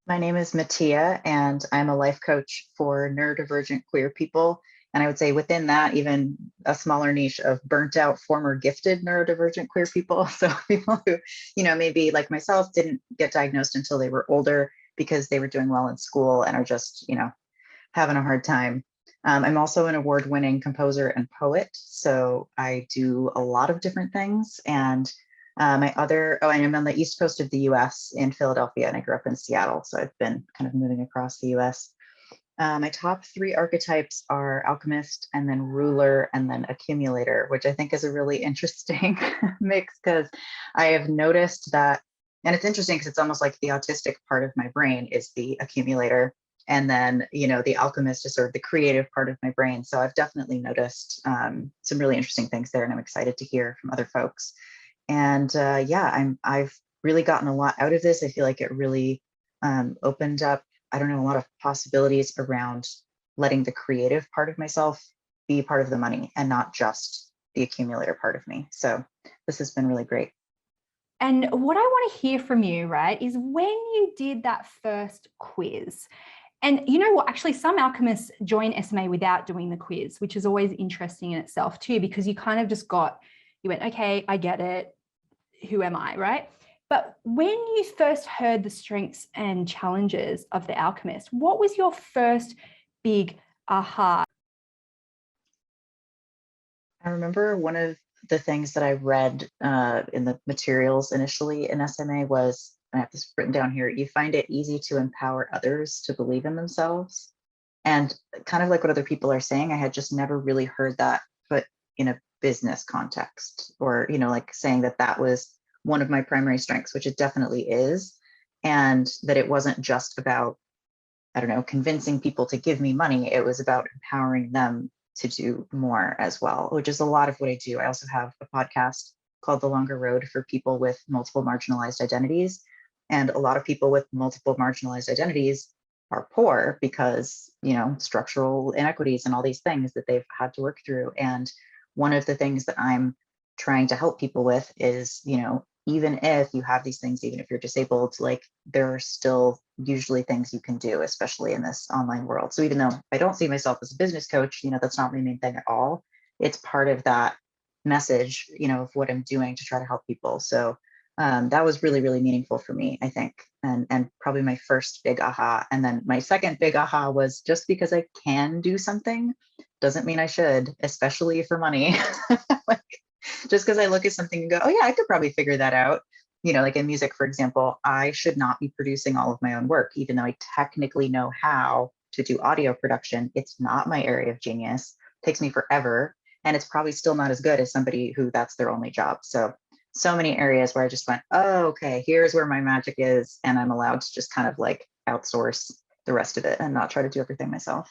My name is Mattia, and I'm a life coach for neurodivergent queer people. And I would say within that, even a smaller niche of burnt out, former gifted neurodivergent queer people. So people who, maybe like myself didn't get diagnosed until they were older because they were doing well in school and are just, having a hard time. I'm also an award winning composer and poet. So I do a lot of different things. And and I'm on the East Coast of the US in Philadelphia, and I grew up in Seattle. So I've been kind of moving across the US. My top three archetypes are alchemist, and then ruler, and then accumulator, which I think is a really interesting mix because I have noticed that, and it's interesting because it's almost like the autistic part of my brain is the accumulator. And then, the alchemist is sort of the creative part of my brain. So I've definitely noticed some really interesting things there, and I'm excited to hear from other folks. And yeah, I've really gotten a lot out of this. I feel like it really opened up, I don't know, a lot of possibilities around letting the creative part of myself be part of the money and not just the accumulator part of me. So this has been really great. And what I want to hear from you, right, is when you did that first quiz. And you know what? Actually, some alchemists join SMA without doing the quiz, which is always interesting in itself too, because you kind of just you went, okay, I get it. Who am I, right? But when you first heard the strengths and challenges of the alchemist, what was your first big aha? I remember one of the things that I read in the materials initially in SMA was, I have this written down here, you find it easy to empower others to believe in themselves. And kind of like what other people are saying, I had just never really heard that put in a business context, or, like saying that that was one of my primary strengths, which it definitely is. And that it wasn't just about, I don't know, convincing people to give me money. It was about empowering them to do more as well, which is a lot of what I do. I also have a podcast called The Longer Road for people with multiple marginalized identities. And a lot of people with multiple marginalized identities are poor because, structural inequities and all these things that they've had to work through. And one of the things that I'm trying to help people with is, even if you have these things, even if you're disabled, like there are still usually things you can do, especially in this online world. So even though I don't see myself as a business coach, that's not my main thing at all. It's part of that message, of what I'm doing to try to help people. So that was really, really meaningful for me, I think, and probably my first big aha. And then my second big aha was just because I can do something doesn't mean I should, especially for money. Like, just because I look at something and go, oh yeah, I could probably figure that out. Like in music, for example, I should not be producing all of my own work, even though I technically know how to do audio production. It's not my area of genius. It takes me forever. And it's probably still not as good as somebody who that's their only job. So many areas where I just went, oh, okay, here's where my magic is. And I'm allowed to just kind of like outsource the rest of it and not try to do everything myself.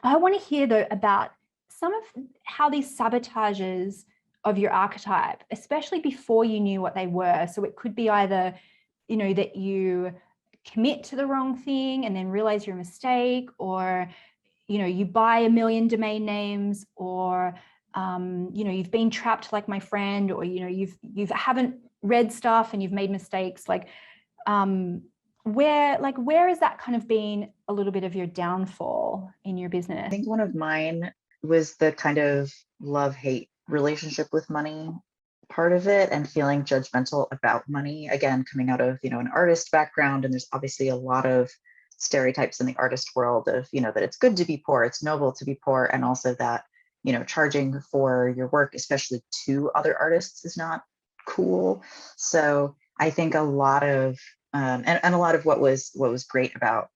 I want to hear though about some of how these sabotages of your archetype, especially before you knew what they were. So it could be either, that you commit to the wrong thing and then realize your mistake, or, you buy a million domain names, or, you've been trapped like my friend, or, you've haven't read stuff and you've made mistakes. Um, where has that kind of been a little bit of your downfall in your I business? think one of mine was the kind of love-hate relationship with money part of it, and feeling judgmental about money. Again, coming out of, an artist background, and there's obviously a lot of stereotypes in the artist world of, that it's good to be poor, it's noble to be poor, and also that, charging for your work, especially to other artists, is not cool. So I think a lot of and a lot of what was great about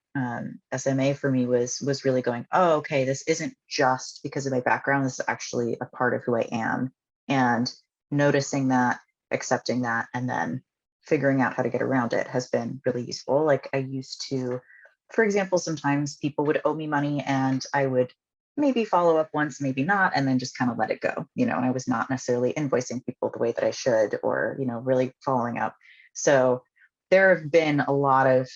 SMA for me was really going, oh, okay, this isn't just because of my background. This is actually a part of who I am, and noticing that, accepting that, and then figuring out how to get around it has been really useful. Like I used to, for example, sometimes people would owe me money, and I would maybe follow up once, maybe not, and then just kind of let it go. And I was not necessarily invoicing people the way that I should, or really following up. So there have been a lot of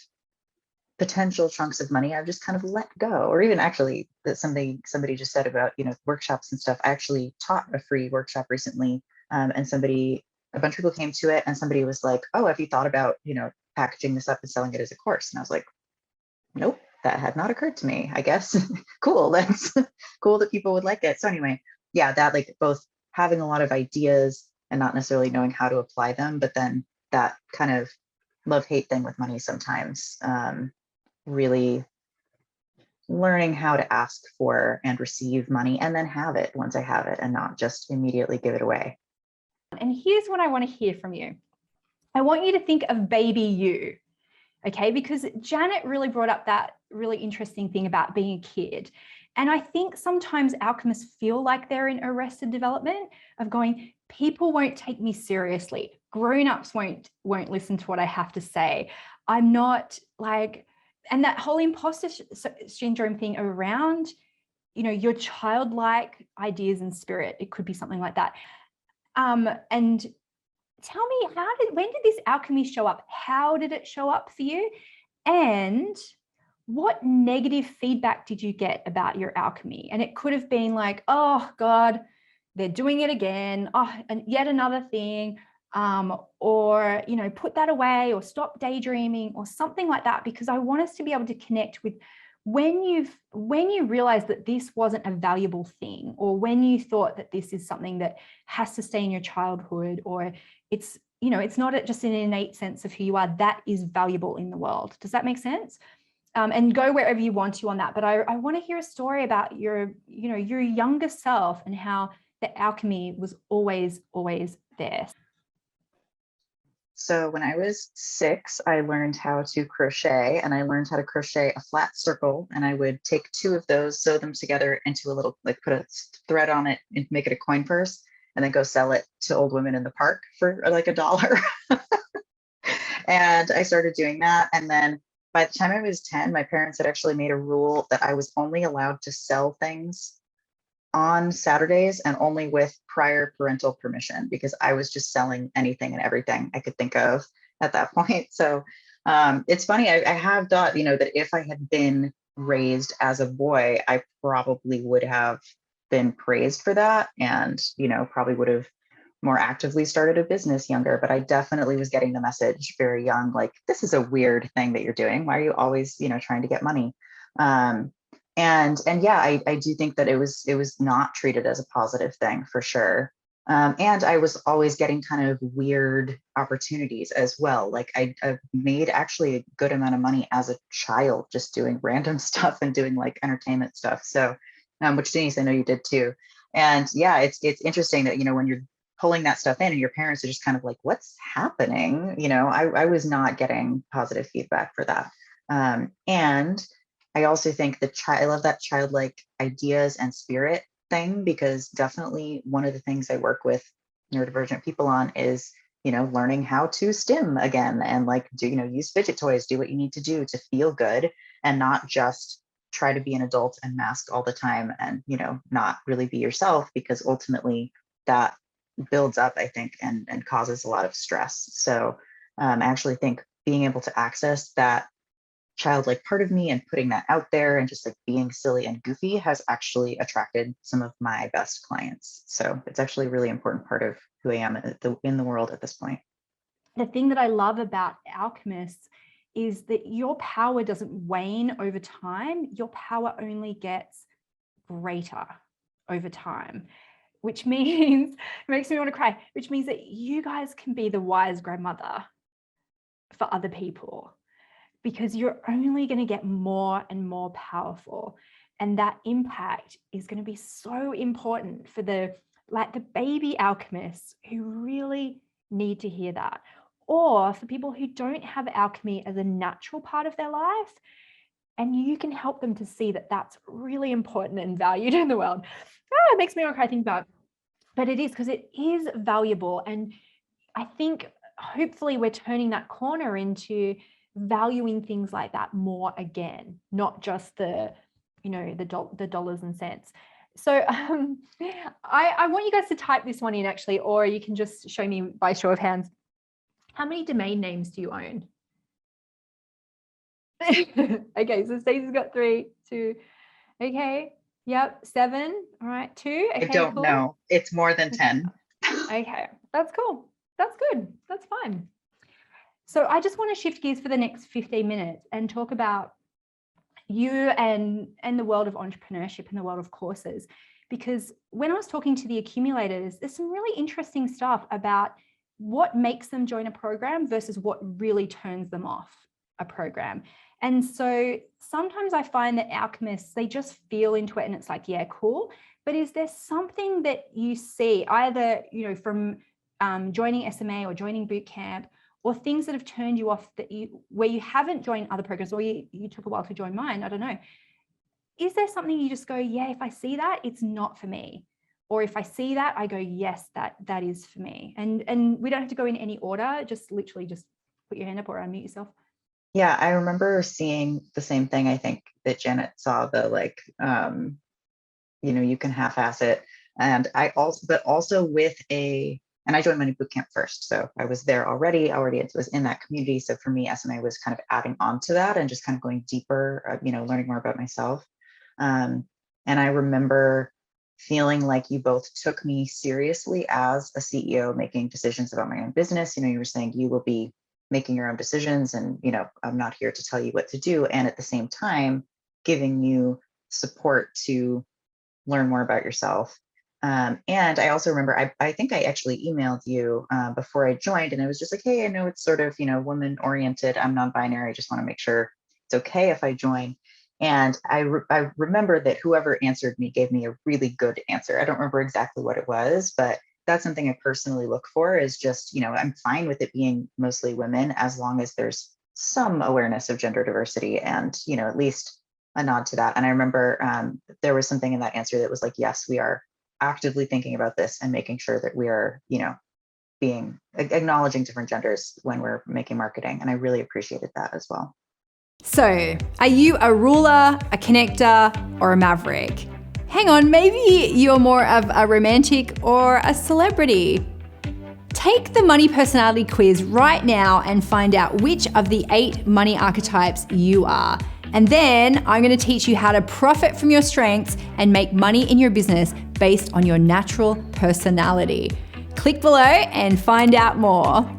potential chunks of money I've just kind of let go. Or even actually that somebody just said about, workshops and stuff. I actually taught a free workshop recently, and a bunch of people came to it, and somebody was like, oh, have you thought about, packaging this up and selling it as a course. And I was like, nope, that had not occurred to me, I guess. Cool. That's cool that people would like it. So anyway, yeah, that like both having a lot of ideas and not necessarily knowing how to apply them, but then that kind of love-hate thing with money sometimes, really learning how to ask for and receive money and then have it once I have it and not just immediately give it away. And here's what I want to hear from you. I want you to think of baby you, okay? Because Janet really brought up that really interesting thing about being a kid. And I think sometimes alchemists feel like they're in arrested development of going, people won't take me seriously. Grown-ups won't listen to what I have to say. I'm not like, and that whole imposter syndrome thing around, you know, your childlike ideas and spirit. It could be something like that. And tell me, when did this alchemy show up? How did it show up for you? And what negative feedback did you get about your alchemy? And it could have been like, oh God, they're doing it again. Oh, and yet another thing. Or, you know, put that away or stop daydreaming or something like that, because I want us to be able to connect with when you realize that this wasn't a valuable thing, or when you thought that this is something that has to stay in your childhood, or it's, you know, it's not just an innate sense of who you are, that is valuable in the world. Does that make sense? And go wherever you want to on that. But I want to hear a story about your, you know, your younger self and how the alchemy was always there. So when I was 6, I learned how to crochet, and I learned how to crochet a flat circle, and I would take 2 of those, sew them together into a little, like put a thread on it and make it a coin purse, and then go sell it to old women in the park for like $1. And I started doing that. And then by the time I was 10, my parents had actually made a rule that I was only allowed to sell things on Saturdays and only with prior parental permission, because I was just selling anything and everything I could think of at that point. So it's funny, I have thought, you know, that if I had been raised as a boy, I probably would have been praised for that, and, you know, probably would have more actively started a business younger. But I definitely was getting the message very young, like, this is a weird thing that you're doing. Why are you always, you know, trying to get money? And yeah, I do think that it was not treated as a positive thing for sure. And I was always getting kind of weird opportunities as well. Like I made actually a good amount of money as a child just doing random stuff and doing like entertainment stuff. So, which Denise, I know you did too. And yeah, it's interesting that, you know, when you're pulling that stuff in and your parents are just kind of like, what's happening? You know, I was not getting positive feedback for that. And I also think I love that childlike ideas and spirit thing, because definitely one of the things I work with neurodivergent people on is, you know, learning how to stim again and like do, you know, use fidget toys, do what you need to do to feel good, and not just try to be an adult and mask all the time and, you know, not really be yourself, because ultimately that builds up, I think, and causes a lot of stress. So I actually think being able to access that childlike part of me and putting that out there and just like being silly and goofy has actually attracted some of my best clients. So it's actually a really important part of who I am in the world at this point. The thing that I love about alchemists is that your power doesn't wane over time. Your power only gets greater over time, which means, it makes me want to cry, which means that you guys can be the wise grandmother for other people, because you're only going to get more and more powerful. And that impact is going to be so important for the baby alchemists who really need to hear that, or for people who don't have alchemy as a natural part of their life. And you can help them to see that that's really important and valued in the world. It makes me want to cry thinking about it. But it is, because it is valuable. And I think hopefully we're turning that corner into valuing things like that more again, not just the, you know, the dollars and cents. So I want you guys to type this one in actually, or you can just show me by show of hands. How many domain names do you own? Okay, so Stacey's got 3, 2. Okay, yep, 7. All right, 2. Okay, I don't cool. know. It's more than 10. Okay, that's cool. That's good. That's fine. So I just want to shift gears for the next 15 minutes and talk about you and the world of entrepreneurship and the world of courses. Because when I was talking to the accumulators, there's some really interesting stuff about what makes them join a program versus what really turns them off a program. And so sometimes I find that alchemists, they just feel into it and it's like, yeah, cool. But is there something that you see either, from joining SMA or joining bootcamp, or things that have turned you off where you haven't joined other programs, or you took a while to join mine? I don't know. Is there something you just go, yeah, if I see that, it's not for me? Or if I see that, I go, yes, that is for me. And we don't have to go in any order, just literally just put your hand up or unmute yourself. Yeah, I remember seeing the same thing. I think that Janet saw you can half-ass it. And I joined Money Bootcamp first. So I was there already was in that community. So for me, SMA was kind of adding on to that and just kind of going deeper, learning more about myself. And I remember feeling like you both took me seriously as a CEO making decisions about my own business. You were saying you will be making your own decisions and, I'm not here to tell you what to do. And at the same time, giving you support to learn more about yourself. And I also remember, I think I actually emailed you before I joined, and I was just like, hey, I know it's sort of, woman oriented. I'm non-binary. I just want to make sure it's okay if I join. And I remember that whoever answered me gave me a really good answer. I don't remember exactly what it was, but that's something I personally look for is just, I'm fine with it being mostly women as long as there's some awareness of gender diversity and, at least a nod to that. And I remember there was something in that answer that was like, yes, we are actively thinking about this and making sure that we are, acknowledging different genders when we're making marketing. And I really appreciated that as well. So, are you a ruler, a connector, or a maverick? Hang on, maybe you're more of a romantic or a celebrity. Take the money personality quiz right now and find out which of the 8 money archetypes you are. And then I'm going to teach you how to profit from your strengths and make money in your business based on your natural personality. Click below and find out more.